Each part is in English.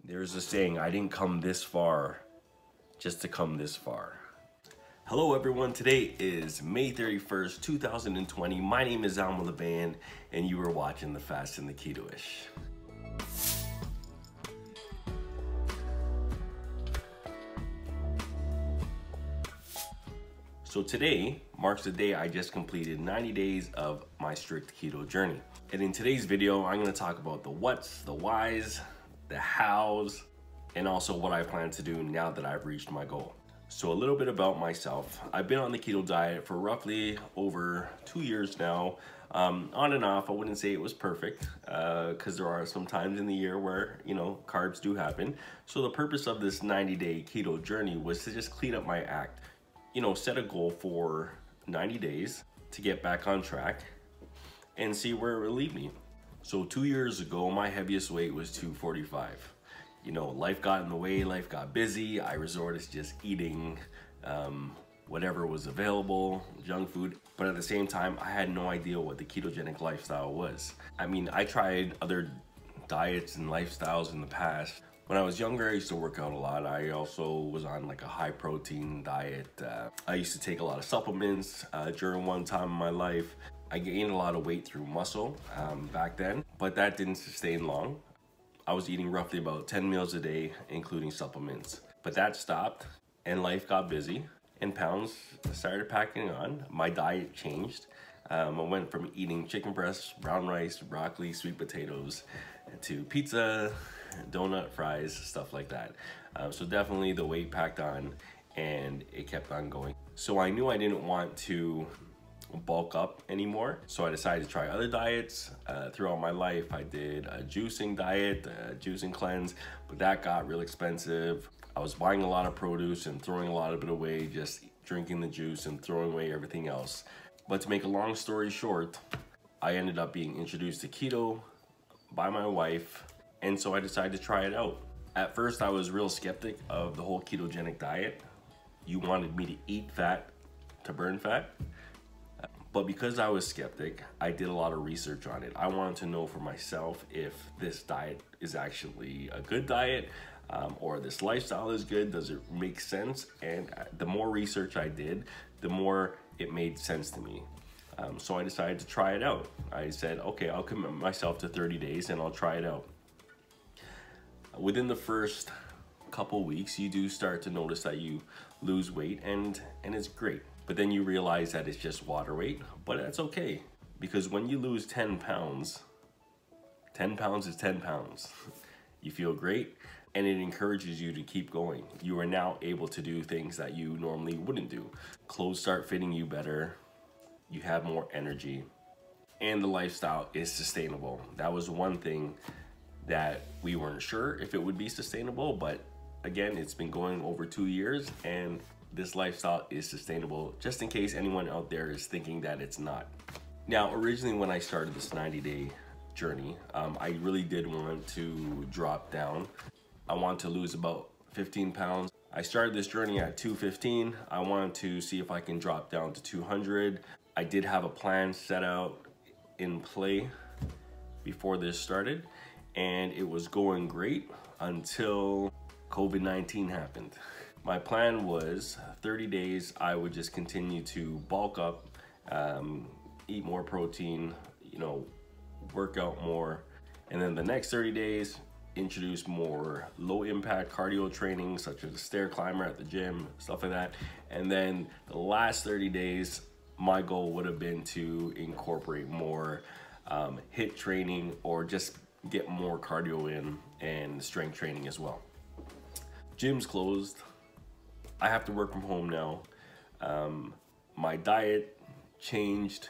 There's a saying, I didn't come this far just to come this far. Hello everyone, today is May 31st, 2020. My name is Alma Levan and you are watching The Fast and the Keto-ish. So today marks the day I just completed 90 days of my strict keto journey. And in today's video, I'm gonna talk about the whats, the whys, the hows, and also what I plan to do now that I've reached my goal. So a little bit about myself. I've been on the keto diet for roughly over 2 years now. On and off, I wouldn't say it was perfect because there are some times in the year where, carbs do happen. So the purpose of this 90-day keto journey was to just clean up my act. Set a goal for 90 days to get back on track and see where it will lead me. So 2 years ago, my heaviest weight was 245. Life got in the way, life got busy. I resorted to just eating whatever was available, junk food. But at the same time, I had no idea what the ketogenic lifestyle was. I tried other diets and lifestyles in the past. When I was younger, I used to work out a lot. I also was on like a high protein diet. I used to take a lot of supplements during one time in my life. I gained a lot of weight through muscle back then, but that didn't sustain long. I was eating roughly about 10 meals a day, including supplements. But that stopped and life got busy and pounds started packing on. My diet changed. I went from eating chicken breasts, brown rice, broccoli, sweet potatoes, to pizza, donut, fries, stuff like that. So definitely the weight packed on and it kept on going. So I knew I didn't want to bulk up anymore. So I decided to try other diets. Throughout my life, I did a juicing diet, a juicing cleanse, but that got real expensive. I was buying a lot of produce and throwing a lot of it away, just drinking the juice and throwing away everything else. But to make a long story short, I ended up being introduced to keto by my wife, and so I decided to try it out. At first, I was real skeptic of the whole ketogenic diet. You wanted me to eat fat to burn fat. But because I was skeptic, I did a lot of research on it. I wanted to know for myself if this diet is actually a good diet, or this lifestyle is good. Does it make sense? And the more research I did, the more it made sense to me. So I decided to try it out. I said, okay, I'll commit myself to 30 days and I'll try it out. Within the first couple weeks, you do start to notice that you lose weight and it's great. But then you realize that it's just water weight, but that's okay. Because when you lose 10 pounds, 10 pounds is 10 pounds. You feel great and it encourages you to keep going. You are now able to do things that you normally wouldn't do. Clothes start fitting you better, you have more energy, and the lifestyle is sustainable. That was one thing that we weren't sure if it would be sustainable, but again, it's been going over 2 years and this lifestyle is sustainable, just in case anyone out there is thinking that it's not. Now, originally when I started this 90-day journey, I really did want to drop down. I wanted to lose about 15 pounds. I started this journey at 215. I wanted to see if I can drop down to 200. I did have a plan set out in play before this started, and it was going great until COVID-19 happened. My plan was 30 days, I would just continue to bulk up, eat more protein, work out more. And then the next 30 days, introduce more low impact cardio training, such as a stair climber at the gym, stuff like that. And then the last 30 days, my goal would have been to incorporate more HIIT training or just get more cardio in and strength training as well. Gym's closed. I have to work from home now. My diet changed.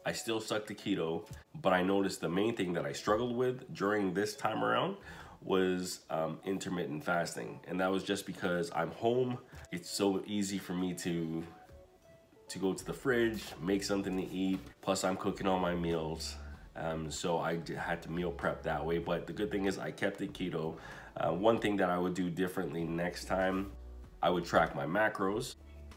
I still stuck to keto, but I noticed the main thing that I struggled with during this time around was intermittent fasting. And that was just because I'm home. It's so easy for me to go to the fridge, make something to eat. Plus I'm cooking all my meals. So I had to meal prep that way. But the good thing is I kept it keto. One thing that I would do differently next time, I would track my macros.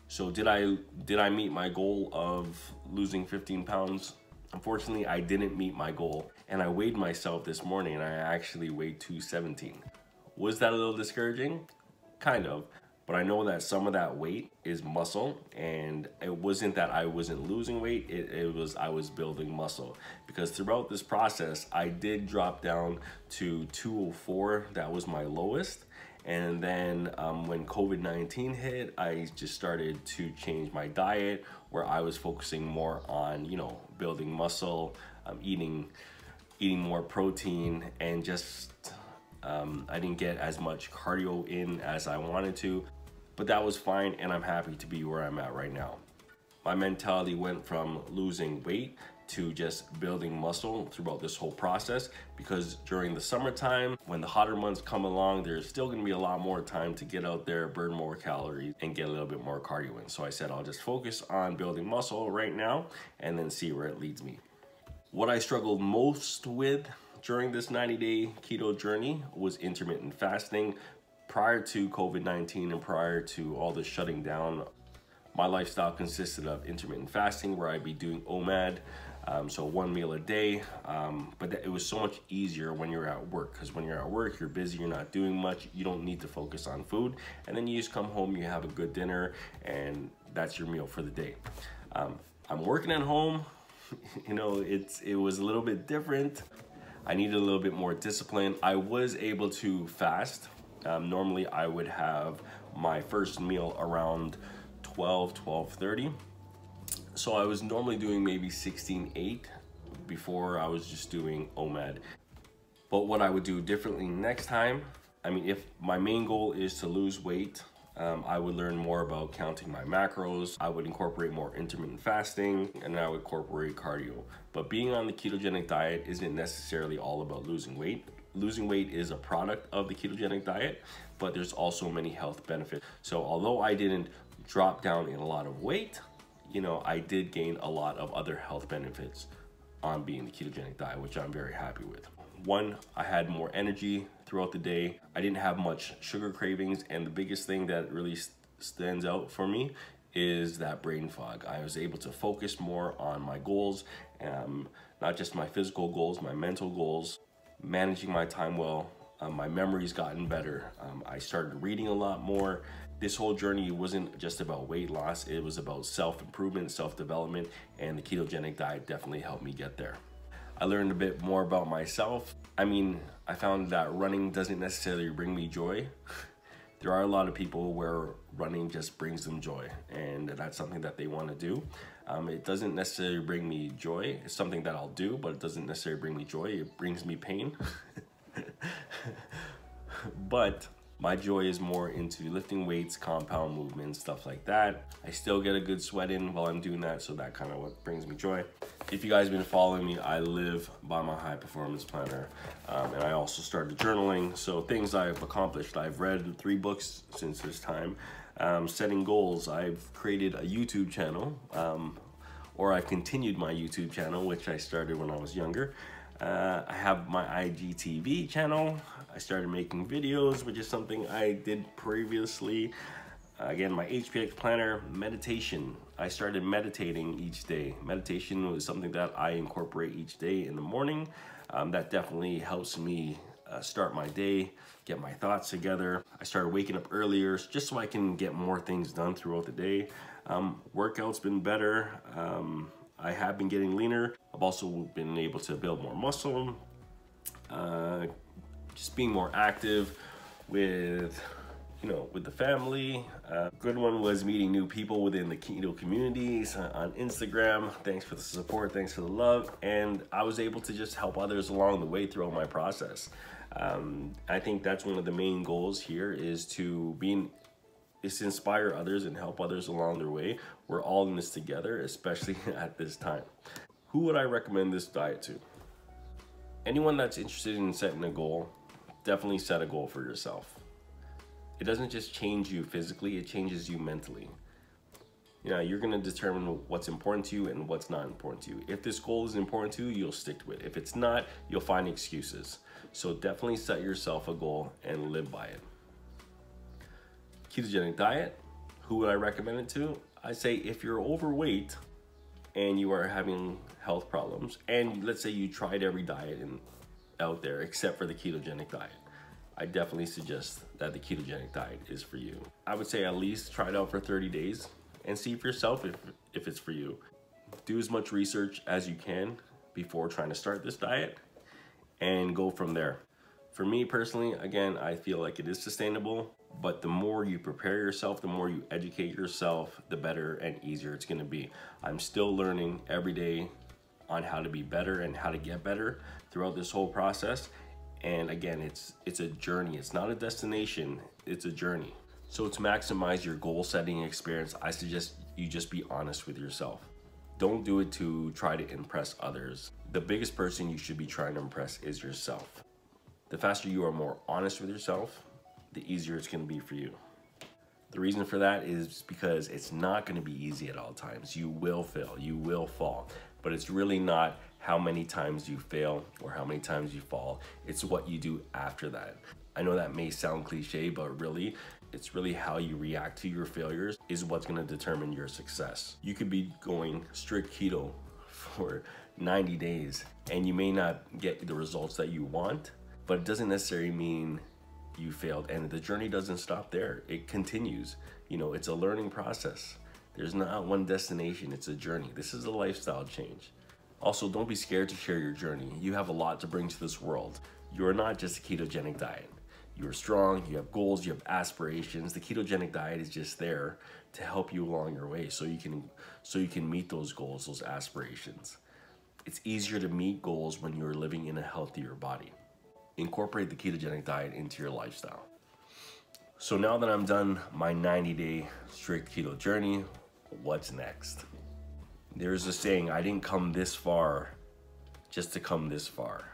So did I meet my goal of losing 15 pounds? Unfortunately, I didn't meet my goal. And I weighed myself this morning and I actually weighed 217. Was that a little discouraging? Kind of. But I know that some of that weight is muscle, and it wasn't that I wasn't losing weight, it was I was building muscle. Because throughout this process, I did drop down to 204, that was my lowest. And then when COVID-19 hit, I just started to change my diet, where I was focusing more on, you know, building muscle, eating more protein, and just I didn't get as much cardio in as I wanted to, but that was fine, and I'm happy to be where I'm at right now. My mentality went from losing weight to just building muscle throughout this whole process, because during the summertime, when the hotter months come along, there's still gonna be a lot more time to get out there, burn more calories, and get a little bit more cardio in. So I said, I'll just focus on building muscle right now and then see where it leads me. What I struggled most with during this 90-day keto journey was intermittent fasting. Prior to COVID-19 and prior to all the shutting down, my lifestyle consisted of intermittent fasting, where I'd be doing OMAD, so 1 meal a day, but it was so much easier when you're at work, because when you're at work, you're busy, you're not doing much, you don't need to focus on food, and then you just come home, you have a good dinner, and that's your meal for the day. I'm working at home, you know, it was a little bit different. I needed a little bit more discipline. I was able to fast. Normally I would have my first meal around 12:30. So I was normally doing maybe 16:8 before I was just doing OMAD. But what I would do differently next time, I mean, if my main goal is to lose weight, I would learn more about counting my macros. I would incorporate more intermittent fasting, and I would incorporate cardio. But being on the ketogenic diet isn't necessarily all about losing weight. Losing weight is a product of the ketogenic diet, but there's also many health benefits. So although I didn't drop down in a lot of weight, you know, I did gain a lot of other health benefits on being the ketogenic diet, which I'm very happy with. One, I had more energy throughout the day. I didn't have much sugar cravings, and the biggest thing that really stands out for me is that brain fog. I was able to focus more on my goals, not just my physical goals, my mental goals, managing my time well. My memory's gotten better. I started reading a lot more. This whole journey wasn't just about weight loss, it was about self-improvement, self-development, and the ketogenic diet definitely helped me get there. I learned a bit more about myself. I mean, I found that running doesn't necessarily bring me joy. There are a lot of people where running just brings them joy, and that's something that they want to do. It doesn't necessarily bring me joy. It's something that I'll do, but it doesn't necessarily bring me joy. It brings me pain. But my joy is more into lifting weights, compound movements, stuff like that. I still get a good sweat in while I'm doing that, so that kind of what brings me joy. If you guys have been following me, I live by my high performance planner, and I also started journaling. So things I've accomplished: I've read 3 books since this time. Setting goals: I've created a YouTube channel, or I've continued my YouTube channel, which I started when I was younger. I have my IGTV channel. I started making videos, which is something I did previously. Again, my HPX planner. Meditation. I started meditating each day. Meditation was something that I incorporate each day in the morning. That definitely helps me start my day, get my thoughts together. I started waking up earlier just so I can get more things done throughout the day. Workout's been better. I have been getting leaner. I've also been able to build more muscle. Just being more active with, you know, with the family. Good one was meeting new people within the keto communities on Instagram. Thanks for the support, thanks for the love. And I was able to just help others along the way throughout my process. I think that's one of the main goals here, is to inspire others and help others along their way. We're all in this together, especially at this time. Who would I recommend this diet to? Anyone that's interested in setting a goal, definitely set a goal for yourself. It doesn't just change you physically, it changes you mentally. You know, you're gonna determine what's important to you and what's not important to you. If this goal is important to you, you'll stick to it. If it's not, you'll find excuses. So definitely set yourself a goal and live by it. Ketogenic diet, who would I recommend it to? I say if you're overweight and you are having health problems, and let's say you tried every diet out there except for the ketogenic diet, I definitely suggest that the ketogenic diet is for you. I would say at least try it out for 30 days and see for yourself if it's for you. Do as much research as you can before trying to start this diet and go from there. For me personally, again, I feel like it is sustainable, but the more you prepare yourself, the more you educate yourself, the better and easier it's gonna be. I'm still learning every day on how to be better and how to get better throughout this whole process. And again, it's a journey. It's not a destination, it's a journey. So to maximize your goal setting experience, I suggest you just be honest with yourself. Don't do it to try to impress others. The biggest person you should be trying to impress is yourself. The faster you are more honest with yourself, the easier it's gonna be for you. The reason for that is because it's not gonna be easy at all times. You will fail, you will fall, but it's really not how many times you fail or how many times you fall. It's what you do after that. I know that may sound cliche, but really, it's really how you react to your failures is what's gonna determine your success. You could be going strict keto for 90 days and you may not get the results that you want, but it doesn't necessarily mean you failed, and the journey doesn't stop there. It continues. You know, it's a learning process. There's not one destination, it's a journey. This is a lifestyle change. Also, don't be scared to share your journey. You have a lot to bring to this world. You are not just a ketogenic diet. You are strong, you have goals, you have aspirations. The ketogenic diet is just there to help you along your way so you can meet those goals, those aspirations. It's easier to meet goals when you're living in a healthier body. Incorporate the ketogenic diet into your lifestyle. So now that I'm done my 90-day strict keto journey, what's next? There's a saying, I didn't come this far just to come this far.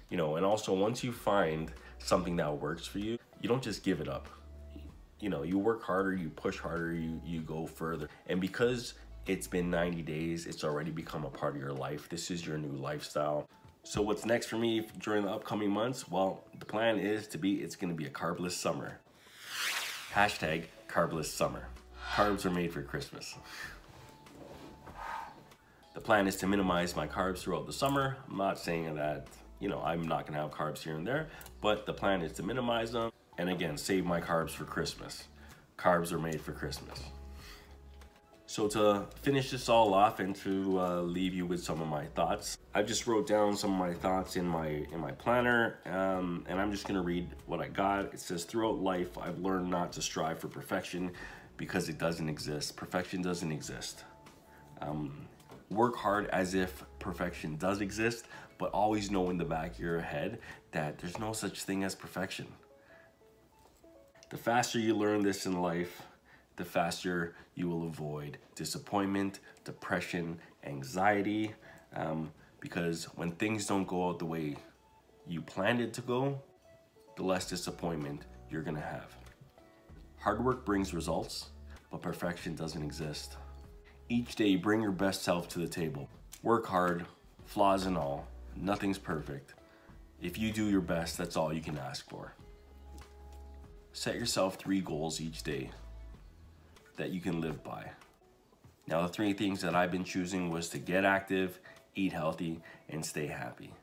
You know, and also once you find something that works for you, you don't just give it up. You know, you work harder, you push harder, you go further. And because it's been 90 days, it's already become a part of your life. This is your new lifestyle. So what's next for me during the upcoming months? Well, the plan is it's gonna be a carbless summer. Hashtag carbless summer. Carbs are made for Christmas. The plan is to minimize my carbs throughout the summer. I'm not saying that, you know, I'm not gonna have carbs here and there, but the plan is to minimize them and again, save my carbs for Christmas. Carbs are made for Christmas. So to finish this all off and to leave you with some of my thoughts, I just wrote down some of my thoughts in my planner, and I'm just gonna read what I got. It says, throughout life, I've learned not to strive for perfection because it doesn't exist. Perfection doesn't exist. Work hard as if perfection does exist, but always know in the back of your head that there's no such thing as perfection. The faster you learn this in life, the faster you will avoid disappointment, depression, anxiety, because when things don't go out the way you planned it to go, the less disappointment you're gonna have. Hard work brings results, but perfection doesn't exist. Each day, bring your best self to the table. Work hard, flaws and all, nothing's perfect. If you do your best, that's all you can ask for. Set yourself 3 goals each day that you can live by. Now, the 3 things that I've been choosing was to get active, eat healthy, and stay happy.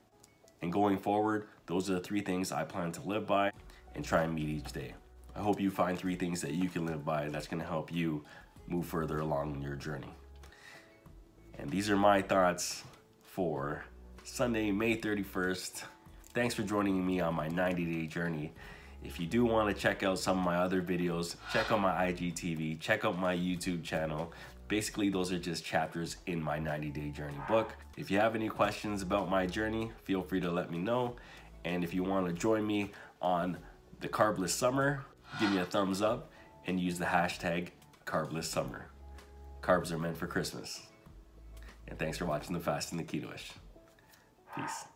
And going forward, those are the 3 things I plan to live by and try and meet each day. I hope you find 3 things that you can live by that's gonna help you move further along in your journey. And these are my thoughts for Sunday, May 31st. Thanks for joining me on my 90-day journey. If you do want to check out some of my other videos, check out my IGTV, check out my YouTube channel. Basically, those are just chapters in my 90-day journey book. If you have any questions about my journey, feel free to let me know. And if you want to join me on the Carbless Summer, give me a thumbs up and use the hashtag Carbless Summer. Carbs are meant for Christmas. And thanks for watching the Fast and the Ketoish. Peace.